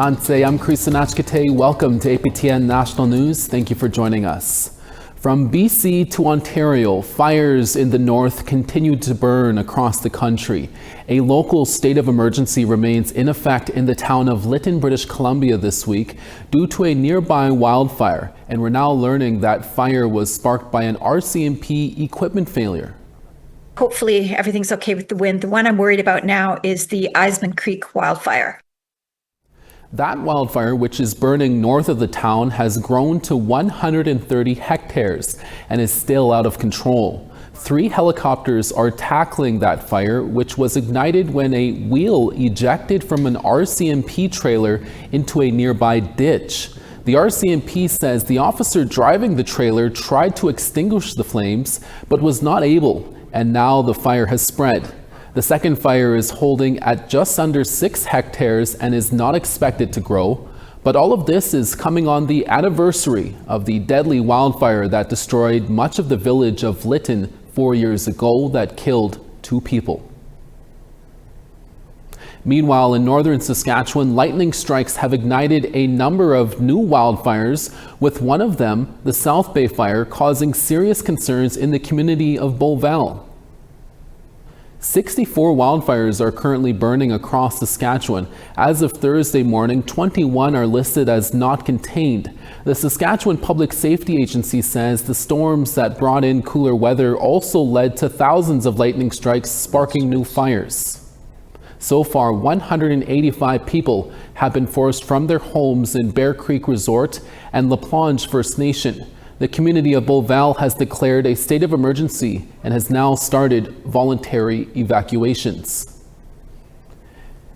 Hanse, I'm Chris Nachkate. Welcome to APTN National News. Thank you for joining us. From BC to Ontario, fires in the north continue to burn across the country. A local state of emergency remains in effect in the town of Lytton, British Columbia this week due to a nearby wildfire. And we're now learning that fire was sparked by an RCMP equipment failure. Hopefully everything's okay with the wind. The one I'm worried about now is the Eisman Creek wildfire. That wildfire, which is burning north of the town, has grown to 130 hectares and is still out of control. 3 helicopters are tackling that fire, which was ignited when a wheel ejected from an RCMP trailer into a nearby ditch. The RCMP says the officer driving the trailer tried to extinguish the flames, but was not able, and now the fire has spread. The second fire is holding at just under 6 hectares and is not expected to grow. But all of this is coming on the anniversary of the deadly wildfire that destroyed much of the village of Lytton 4 years ago that killed 2 people. Meanwhile, in northern Saskatchewan, lightning strikes have ignited a number of new wildfires, with one of them, the South Bay Fire, causing serious concerns in the community of Beauval. 64 wildfires are currently burning across Saskatchewan. As of Thursday morning, 21 are listed as not contained. The Saskatchewan Public Safety Agency says the storms that brought in cooler weather also led to thousands of lightning strikes, sparking new fires. So far, 185 people have been forced from their homes in Bear Creek Resort and La Plonge First Nation. The community of Beauval has declared a state of emergency and has now started voluntary evacuations.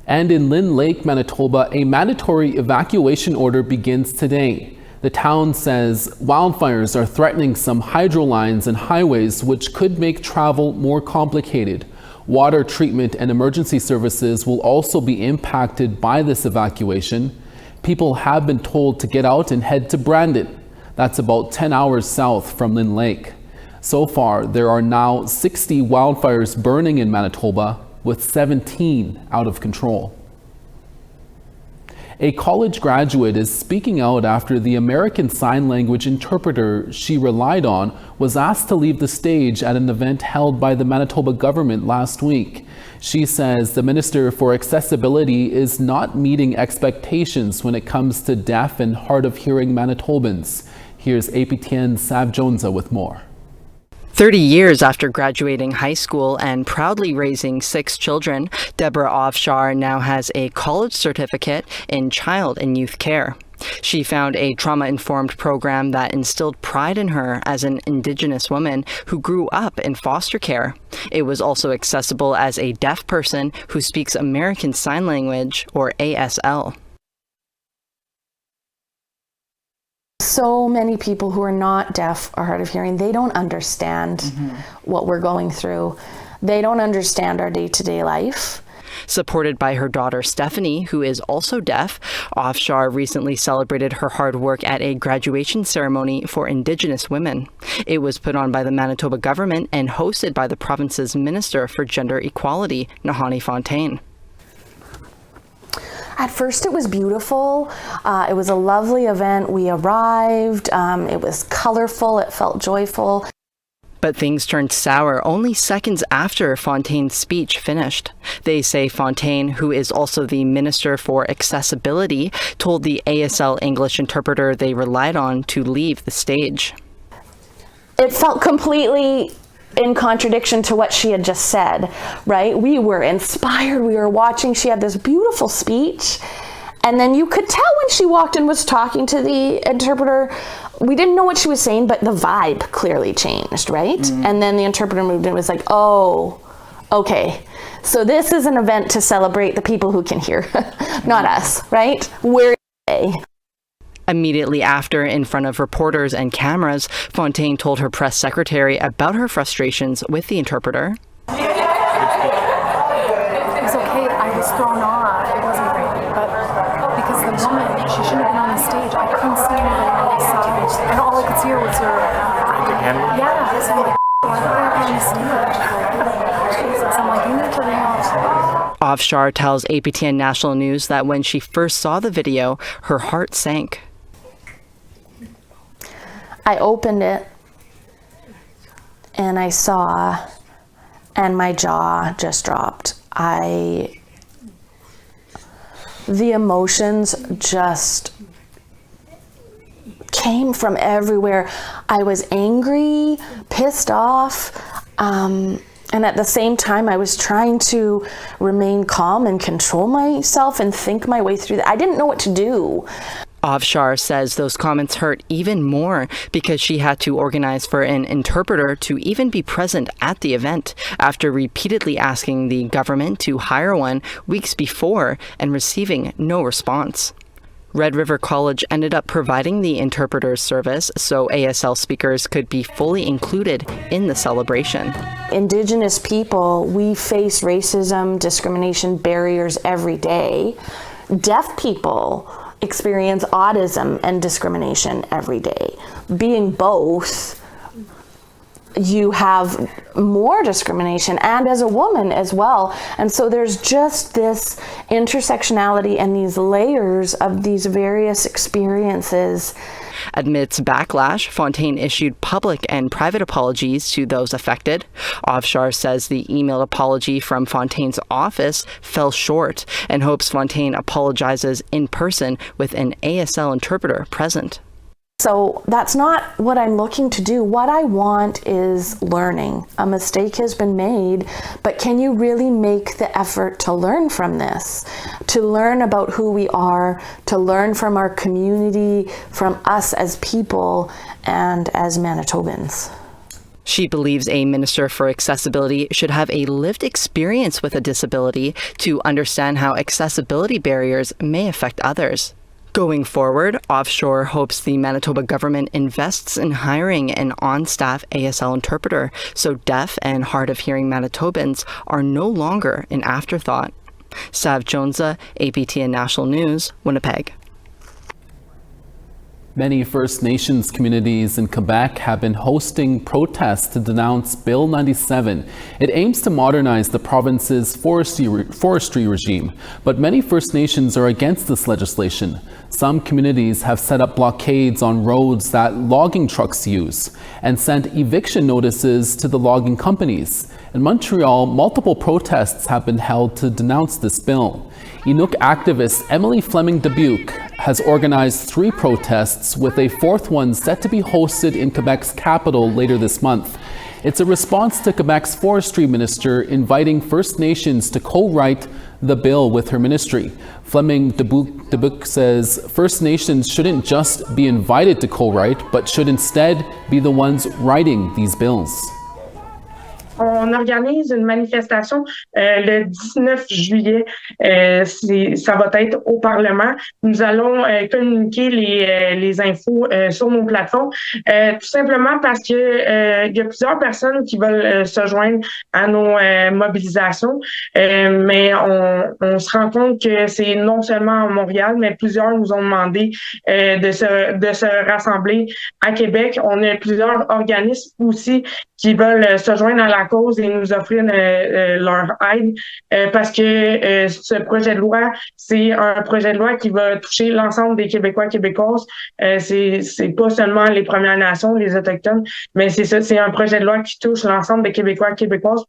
And in Lynn Lake, Manitoba, a mandatory evacuation order begins today. The town says wildfires are threatening some hydro lines and highways, which could make travel more complicated. Water treatment and emergency services will also be impacted by this evacuation. People have been told to get out and head to Brandon. That's about 10 hours south from Lynn Lake. So far, there are now 60 wildfires burning in Manitoba, with 17 out of control. A college graduate is speaking out after the American Sign Language interpreter she relied on was asked to leave the stage at an event held by the Manitoba government last week. She says the Minister for Accessibility is not meeting expectations when it comes to deaf and hard of hearing Manitobans. Here's APTN's Sav Jonesa with more. 30 years after graduating high school and proudly raising 6 children, Deborah Offshar now has a college certificate in child and youth care. She found a trauma-informed program that instilled pride in her as an Indigenous woman who grew up in foster care. It was also accessible as a deaf person who speaks American Sign Language, or ASL. So many people who are not deaf or hard of hearing, they don't understand what we're going through. They don't understand our day-to-day life. Supported by her daughter Stephanie, who is also deaf, Offshar recently celebrated her hard work at a graduation ceremony for Indigenous women. It was put on by the Manitoba government and hosted by the province's Minister for Gender Equality, Nahani Fontaine. At first it was beautiful. It was a lovely event. We arrived. It was colorful. It felt joyful. But things turned sour only seconds after Fontaine's speech finished. They say Fontaine, who is also the Minister for Accessibility, told the ASL English interpreter they relied on to leave the stage. It felt completely in contradiction to what she had just said, right? We were inspired, we were watching, she had this beautiful speech, and then you could tell when she walked in was talking to the interpreter, we didn't know what she was saying, but the vibe clearly changed, right? And then the interpreter moved in and was like, oh, okay. So this is an event to celebrate the people who can hear, not us, right? Where are they? Immediately after, in front of reporters and cameras, Fontaine told her press secretary about her frustrations with the interpreter. It was okay. I was thrown off. It wasn't great. But because the woman, she shouldn't have been on the stage. I couldn't see anybody on the side. And all I could see her was her... Yeah. So I'm like, why are you on the stage? Jesus. I'm like, you need to relax. Afshar tells APTN National News that when she first saw the video, her heart sank. I opened it and I saw, and my jaw just dropped. The emotions just came from everywhere. I was angry, pissed off, and at the same time I was trying to remain calm and control myself and think my way through that. I didn't know what to do. Afshar says those comments hurt even more because she had to organize for an interpreter to even be present at the event after repeatedly asking the government to hire one weeks before and receiving no response. Red River College ended up providing the interpreter service so ASL speakers could be fully included in the celebration. Indigenous people, we face racism, discrimination, barriers every day. Deaf people experience autism and discrimination every day. Being both, you have more discrimination, and as a woman as well. And so there's just this intersectionality and these layers of these various experiences. Amidst backlash, Fontaine issued public and private apologies to those affected. Afshar says the emailed apology from Fontaine's office fell short and hopes Fontaine apologizes in person with an ASL interpreter present. So that's not what I'm looking to do. What I want is learning. A mistake has been made, but can you really make the effort to learn from this? To learn about who we are, to learn from our community, from us as people and as Manitobans. She believes a minister for accessibility should have a lived experience with a disability to understand how accessibility barriers may affect others. Going forward, Afshar hopes the Manitoba government invests in hiring an on-staff ASL interpreter so deaf and hard-of-hearing Manitobans are no longer an afterthought. Sav Jonza, APTN National News, Winnipeg. Many First Nations communities in Quebec have been hosting protests to denounce Bill 97. It aims to modernize the province's forestry regime, but many First Nations are against this legislation. Some communities have set up blockades on roads that logging trucks use and sent eviction notices to the logging companies. In Montreal, multiple protests have been held to denounce this bill. Inuk activist Emily Fleming Dubuque has organized 3 protests, with a 4th one set to be hosted in Quebec's capital later this month. It's a response to Quebec's forestry minister inviting First Nations to co-write the bill with her ministry. Fleming Dubuque says First Nations shouldn't just be invited to co-write, but should instead be the ones writing these bills. On organise une manifestation le 19 juillet. Ça va être au Parlement. Nous allons communiquer les infos sur nos plateformes, tout simplement parce que il y a plusieurs personnes qui veulent se joindre à nos mobilisations, mais on se rend compte que c'est non seulement à Montréal, mais plusieurs nous ont demandé de se rassembler à Québec. On a plusieurs organismes aussi qui veulent se joindre à la cause et nous offrir leur aide, parce que ce projet de loi, c'est un projet de loi qui va toucher l'ensemble des Québécois et Québécoises. C'est pas seulement les Premières Nations, les Autochtones, mais c'est un projet de loi qui touche l'ensemble des Québécois et Québécoises.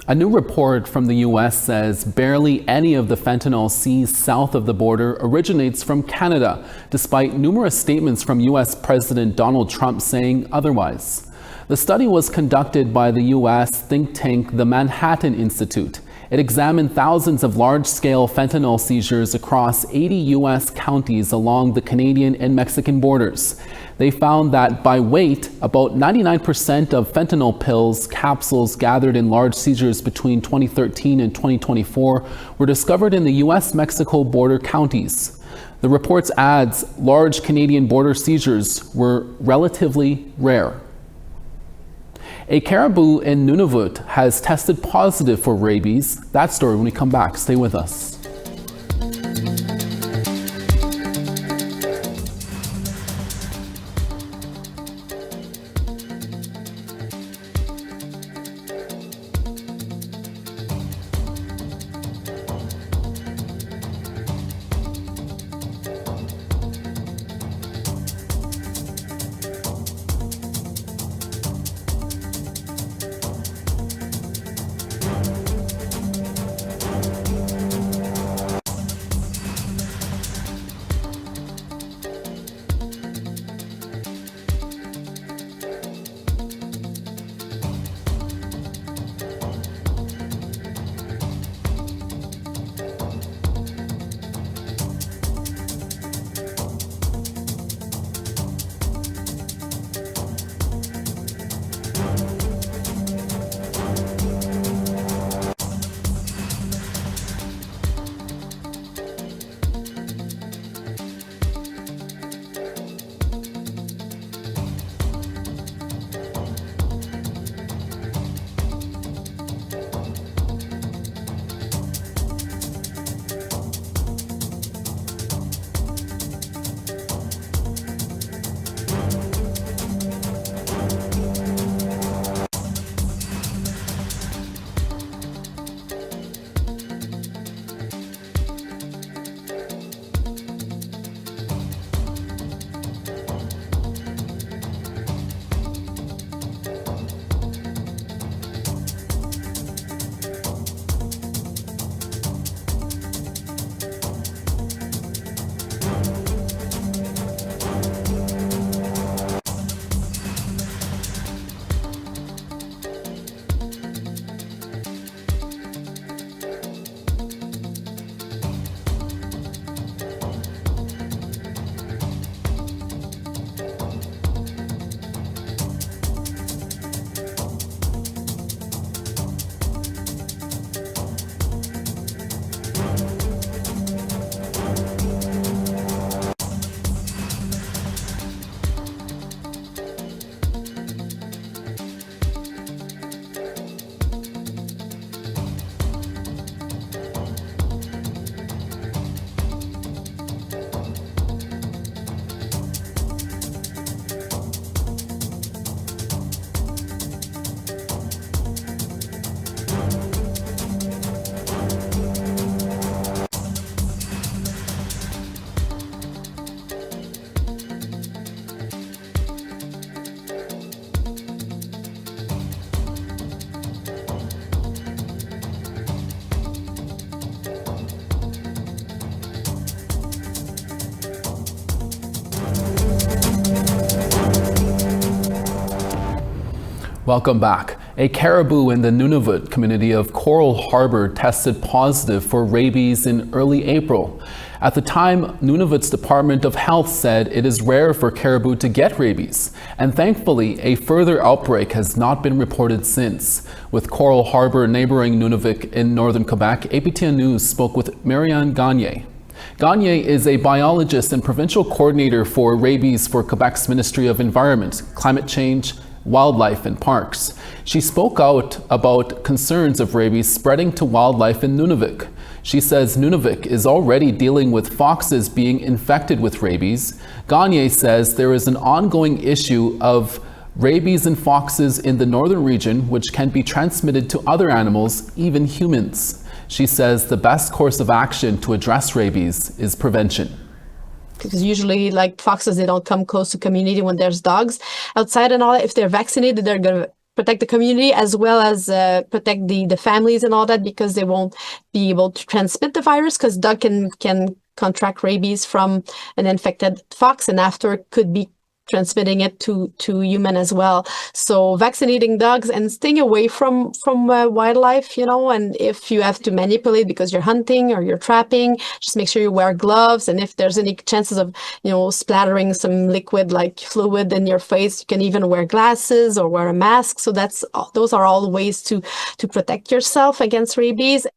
A new report from the U.S. says barely any of the fentanyl seized south of the border originates from Canada, despite numerous statements from U.S. President Donald Trump saying otherwise. The study was conducted by the U.S. think tank, the Manhattan Institute. It examined thousands of large-scale fentanyl seizures across 80 U.S. counties along the Canadian and Mexican borders. They found that by weight, about 99% of fentanyl pills, capsules gathered in large seizures between 2013 and 2024 were discovered in the U.S.-Mexico border counties. The report adds large Canadian border seizures were relatively rare. A caribou in Nunavut has tested positive for rabies. That story when we come back. Stay with us. Welcome back. A caribou in the Nunavut community of Coral Harbour tested positive for rabies in early April. At the time, Nunavut's Department of Health said it is rare for caribou to get rabies, and thankfully a further outbreak has not been reported since. With Coral Harbour neighbouring Nunavut in northern Quebec, APTN News spoke with Marianne Gagne. Gagne is a biologist and provincial coordinator for rabies for Quebec's Ministry of Environment, Climate Change, Wildlife and Parks. She spoke out about concerns of rabies spreading to wildlife in Nunavut. She says Nunavut is already dealing with foxes being infected with rabies. Gagne says there is an ongoing issue of rabies in foxes in the northern region, which can be transmitted to other animals, even humans. She says the best course of action to address rabies is prevention. Because usually, like foxes, they don't come close to community when there's dogs outside and all that. If they're vaccinated, they're going to protect the community as well as protect the families and all that, because they won't be able to transmit the virus, because dog can contract rabies from an infected fox and after could be transmitting it to human as well. So vaccinating dogs and staying away from wildlife, and if you have to manipulate because you're hunting or you're trapping, just make sure you wear gloves. And if there's any chances of, splattering some liquid like fluid in your face, you can even wear glasses or wear a mask. So those are all ways to protect yourself against rabies.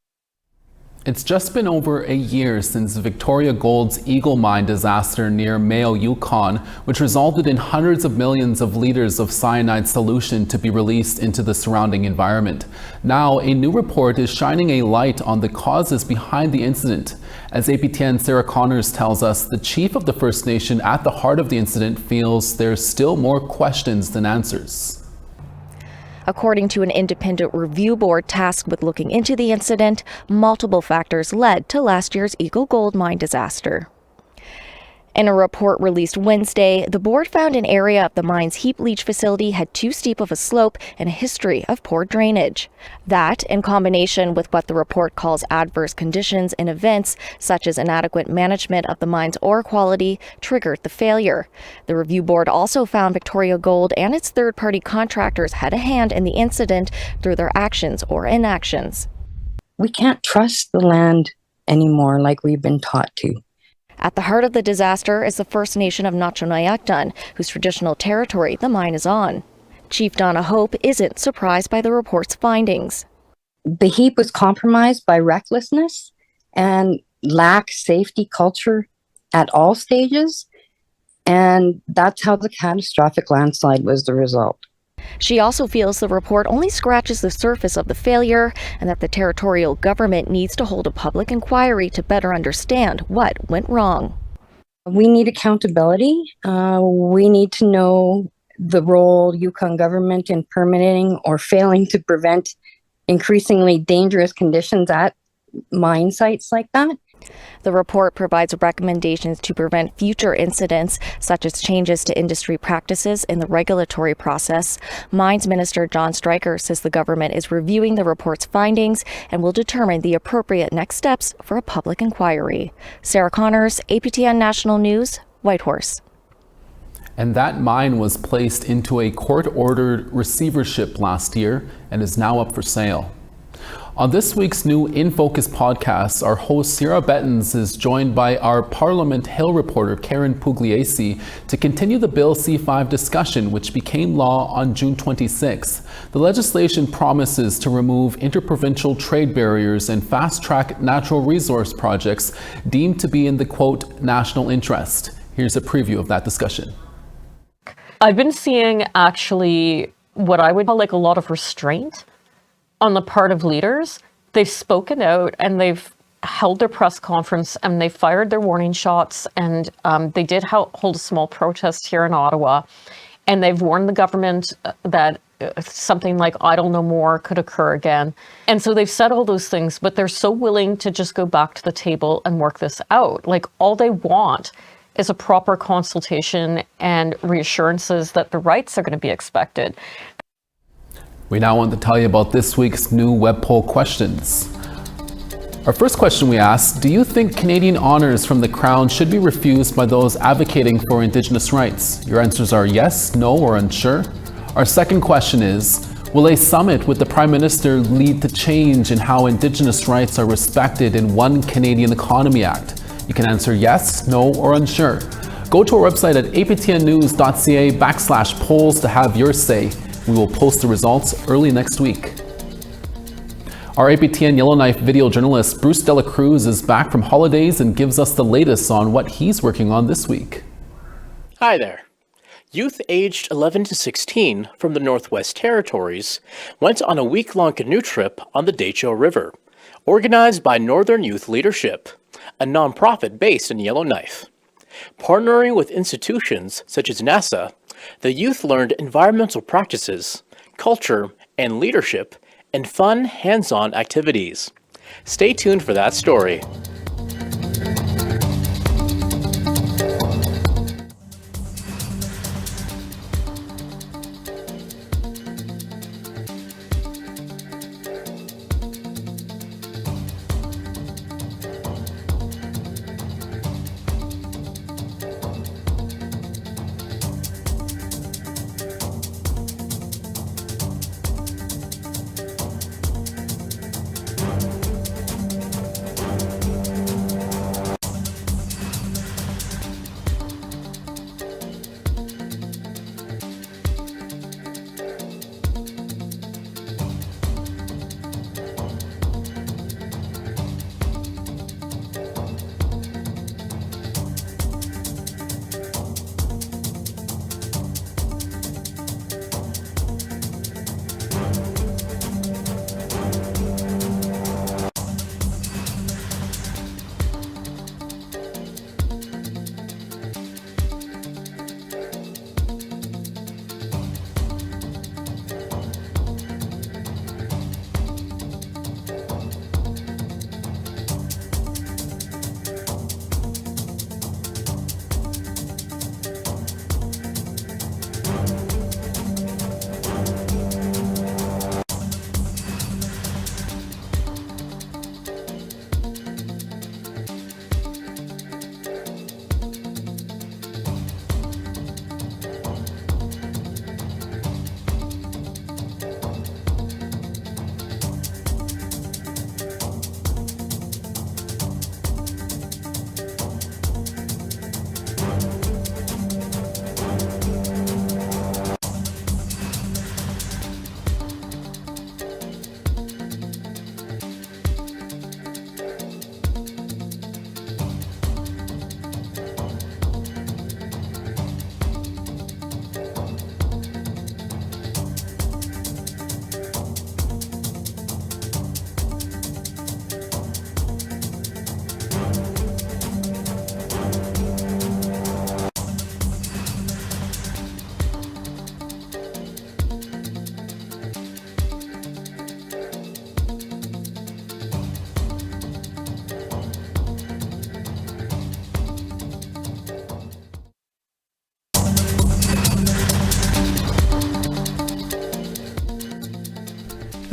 It's just been over a year since Victoria Gold's Eagle Mine disaster near Mayo, Yukon, which resulted in hundreds of millions of liters of cyanide solution to be released into the surrounding environment. Now, a new report is shining a light on the causes behind the incident. As APTN Sarah Connors tells us, the chief of the First Nation at the heart of the incident feels there's still more questions than answers. According to an independent review board tasked with looking into the incident, multiple factors led to last year's Eagle Gold mine disaster. In a report released Wednesday, the board found an area of the mine's heap leach facility had too steep of a slope and a history of poor drainage. That, in combination with what the report calls adverse conditions and events, such as inadequate management of the mine's ore quality, triggered the failure. The review board also found Victoria Gold and its third-party contractors had a hand in the incident through their actions or inactions. We can't trust the land anymore like we've been taught to. At the heart of the disaster is the First Nation of Nacho-Nayakdun, whose traditional territory the mine is on. Chief Donna Hope isn't surprised by the report's findings. The heap was compromised by recklessness and lack safety culture at all stages, and that's how the catastrophic landslide was the result. She also feels the report only scratches the surface of the failure and that the territorial government needs to hold a public inquiry to better understand what went wrong. We need accountability. We need to know the role Yukon government in permitting or failing to prevent increasingly dangerous conditions at mine sites like that. The report provides recommendations to prevent future incidents, such as changes to industry practices in the regulatory process. Mines Minister John Stryker says the government is reviewing the report's findings and will determine the appropriate next steps for a public inquiry. Sarah Connors, APTN National News, Whitehorse. And that mine was placed into a court-ordered receivership last year and is now up for sale. On this week's new In Focus podcast, our host Sierra Bettens is joined by our Parliament Hill reporter Karen Pugliese to continue the Bill C-5 discussion, which became law on June 26th. The legislation promises to remove interprovincial trade barriers and fast-track natural resource projects deemed to be in the, quote, national interest. Here's a preview of that discussion. I've been seeing actually what I would call like a lot of restraint on the part of leaders. They've spoken out and they've held their press conference and they fired their warning shots, and they did hold a small protest here in Ottawa, and they've warned the government that something like idle no more could occur again. And so they've said all those things, but they're so willing to just go back to the table and work this out. Like, all they want is a proper consultation and reassurances that the rights are going to be expected. We now want to tell you about this week's new web poll questions. Our first question we asked: do you think Canadian honours from the Crown should be refused by those advocating for Indigenous rights? Your answers are yes, no, or unsure. Our second question is, will a summit with the Prime Minister lead to change in how Indigenous rights are respected in One Canadian Economy Act? You can answer yes, no, or unsure. Go to our website at aptnnews.ca/polls to have your say. We will post the results early next week. Our APTN Yellowknife video journalist Bruce Dela Cruz is back from holidays and gives us the latest on what he's working on this week. Hi there. Youth aged 11 to 16 from the Northwest Territories went on a week-long canoe trip on the Decho River, organized by Northern Youth Leadership, a nonprofit based in Yellowknife. Partnering with institutions such as NASA, the youth learned environmental practices, culture, and leadership in fun, hands-on activities. Stay tuned for that story.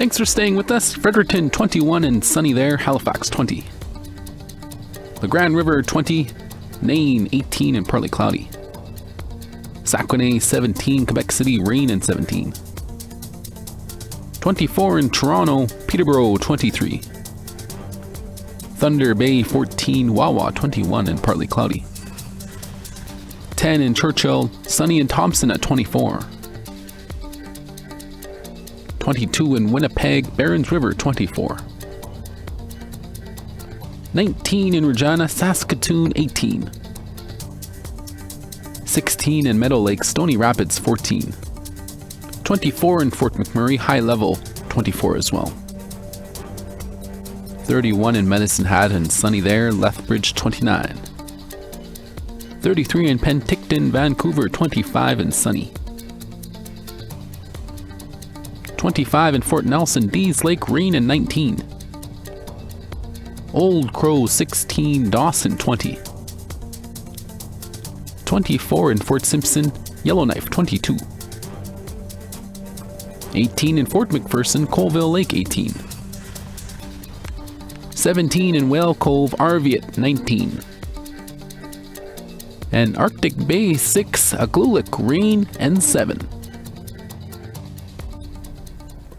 Thanks for staying with us. Fredericton 21 and sunny there, Halifax 20. The Grand River 20, Nain 18 and partly cloudy. Saguenay 17, Quebec City rain and 17. 24 in Toronto, Peterborough 23. Thunder Bay 14, Wawa 21 and partly cloudy. 10 in Churchill, sunny in Thompson at 24. 22 in Winnipeg, Barons River 24. 19 in Regina, Saskatoon 18. 16 in Meadow Lake, Stony Rapids 14. 24 in Fort McMurray, High Level 24 as well. 31 in Medicine Hat and sunny there, Lethbridge 29. 33 in Penticton, Vancouver 25 and sunny. 25 in Fort Nelson, Dees Lake, rain and 19. Old Crow 16, Dawson 20. 24 in Fort Simpson, Yellowknife 22. 18 in Fort McPherson, Colville Lake 18. 17 in Whale Cove, Arviat 19. And Arctic Bay 6, Aglulic, rain and 7.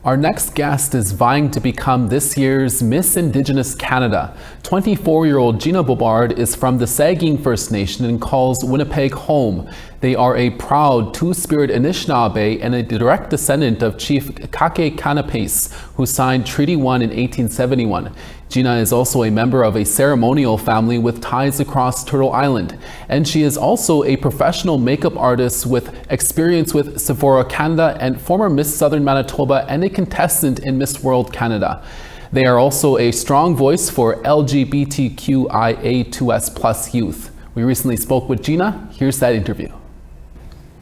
Our next guest is vying to become this year's Miss Indigenous Canada. 24-year-old Gina Bobard is from the Saging First Nation and calls Winnipeg home. They are a proud Two-Spirit Anishinaabe and a direct descendant of Chief Kake Kanapes, who signed Treaty 1 in 1871. Gina is also a member of a ceremonial family with ties across Turtle Island, and she is also a professional makeup artist with experience with Sephora Canada and former Miss Southern Manitoba and a contestant in Miss World Canada. They are also a strong voice for LGBTQIA2S+ youth. We recently spoke with Gina. Here's that interview.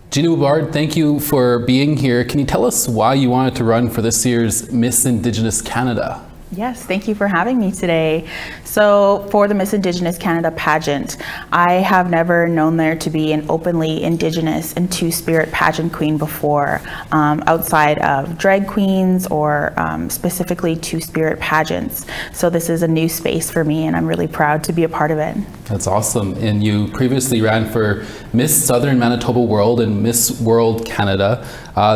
Gina Bobard, thank you for being here. Can you tell us why you wanted to run for this year's Miss Indigenous Canada? Yes, thank you for having me today. So for the Miss Indigenous Canada pageant, I have never known there to be an openly Indigenous and Two-Spirit pageant queen before, outside of drag queens or specifically Two-Spirit pageants. So this is a new space for me and I'm really proud to be a part of it. That's awesome. And you previously ran for Miss Southern Manitoba World and Miss World Canada.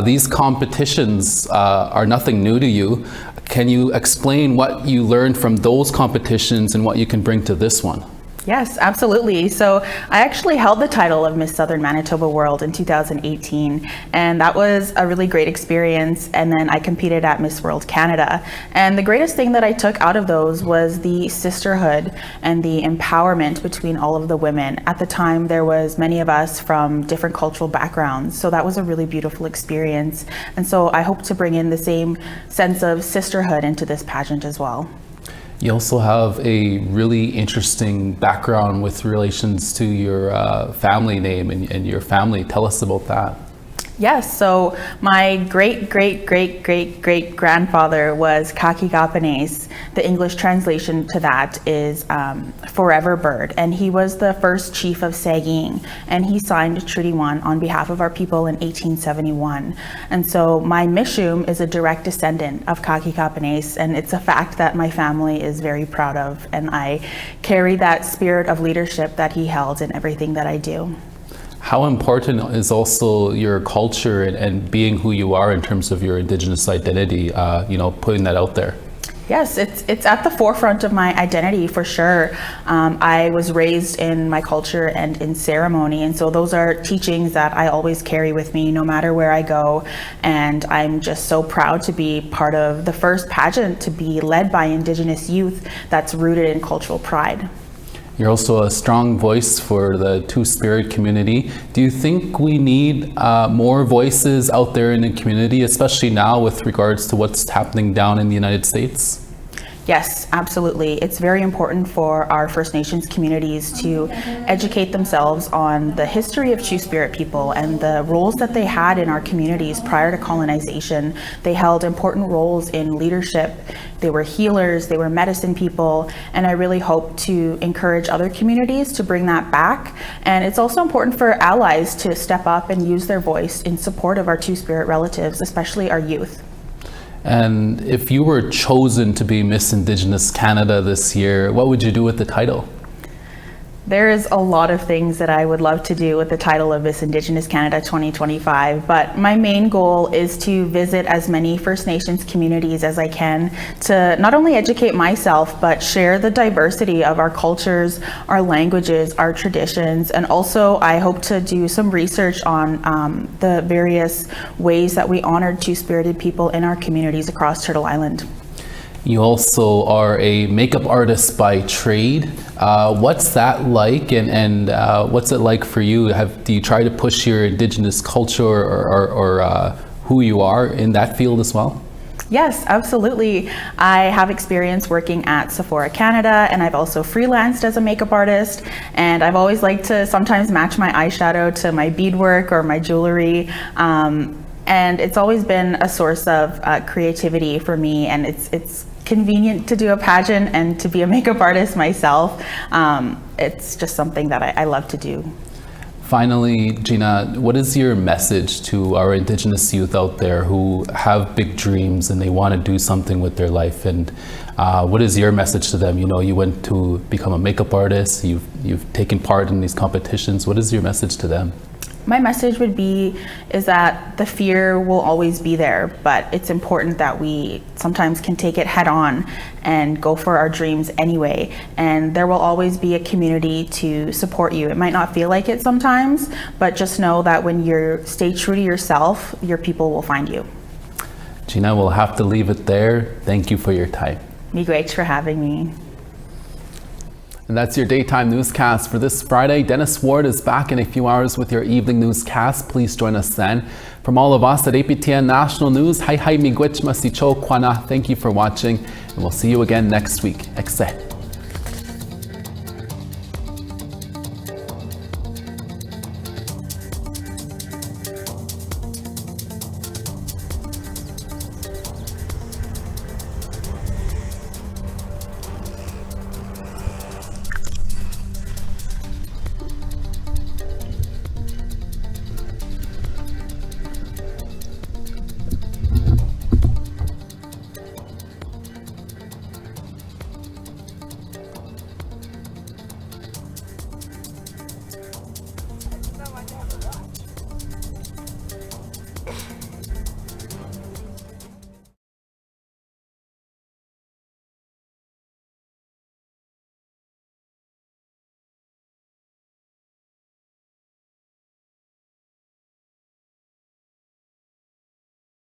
These competitions are nothing new to you. Can you explain what you learned from those competitions and what you can bring to this one? Yes, absolutely. So I actually held the title of Miss Southern Manitoba World in 2018, and that was a really great experience. And then I competed at Miss World Canada. And the greatest thing that I took out of those was the sisterhood and the empowerment between all of the women. At the time, there was many of us from different cultural backgrounds. So that was a really beautiful experience. And so I hope to bring in the same sense of sisterhood into this pageant as well. You also have a really interesting background with relations to your family name and your family. Tell us about that. Yes, so my great-great-great-great-great-grandfather was Kakikapanes. The English translation to that is forever bird, and he was the first chief of Saging, and he signed Treaty 1 on behalf of our people in 1871. And so my Mishum is a direct descendant of Kakikapanes, and it's a fact that my family is very proud of, and I carry that spirit of leadership that he held in everything that I do. How important is also your culture and being who you are in terms of your Indigenous identity, putting that out there? Yes, it's at the forefront of my identity for sure. I was raised in my culture and in ceremony, and so those are teachings that I always carry with me no matter where I go. And I'm just so proud to be part of the first pageant to be led by Indigenous youth that's rooted in cultural pride. You're also a strong voice for the Two-Spirit community. Do you think we need more voices out there in the community, especially now with regards to what's happening down in the United States? Yes, absolutely. It's very important for our First Nations communities to educate themselves on the history of Two-Spirit people and the roles that they had in our communities prior to colonization. They held important roles in leadership. They were healers, they were medicine people, and I really hope to encourage other communities to bring that back. And it's also important for allies to step up and use their voice in support of our Two-Spirit relatives, especially our youth. And if you were chosen to be Miss Indigenous Canada this year, what would you do with the title? There's a lot of things that I would love to do with the title of Miss Indigenous Canada 2025, but my main goal is to visit as many First Nations communities as I can to not only educate myself, but share the diversity of our cultures, our languages, our traditions, and also I hope to do some research on the various ways that we honored Two-Spirited people in our communities across Turtle Island. You also are a makeup artist by trade. What's that like, and what's it like for you? Do you try to push your Indigenous culture or who you are in that field as well? Yes, absolutely. I have experience working at Sephora Canada, and I've also freelanced as a makeup artist, and I've always liked to sometimes match my eyeshadow to my beadwork or my jewelry. And it's always been a source of creativity for me, and it's convenient to do a pageant and to be a makeup artist myself. It's just something that I love to do. Finally, Gina, what is your message to our Indigenous youth out there who have big dreams and they want to do something with their life? And what is your message to them? You know, you went to become a makeup artist, you've taken part in these competitions. What is your message to them? My message would be is that the fear will always be there, but it's important that we sometimes can take it head on and go for our dreams anyway. And there will always be a community to support you. It might not feel like it sometimes, but just know that when you stay true to yourself, your people will find you. Gina, we'll have to leave it there. Thank you for your time. Miigwech for having me. And that's your daytime newscast for this Friday. Dennis Ward is back in a few hours with your evening newscast. Please join us then. From all of us at APTN National News, miigwech masicho kwana. Thank you for watching, and we'll see you again next week. Ekse.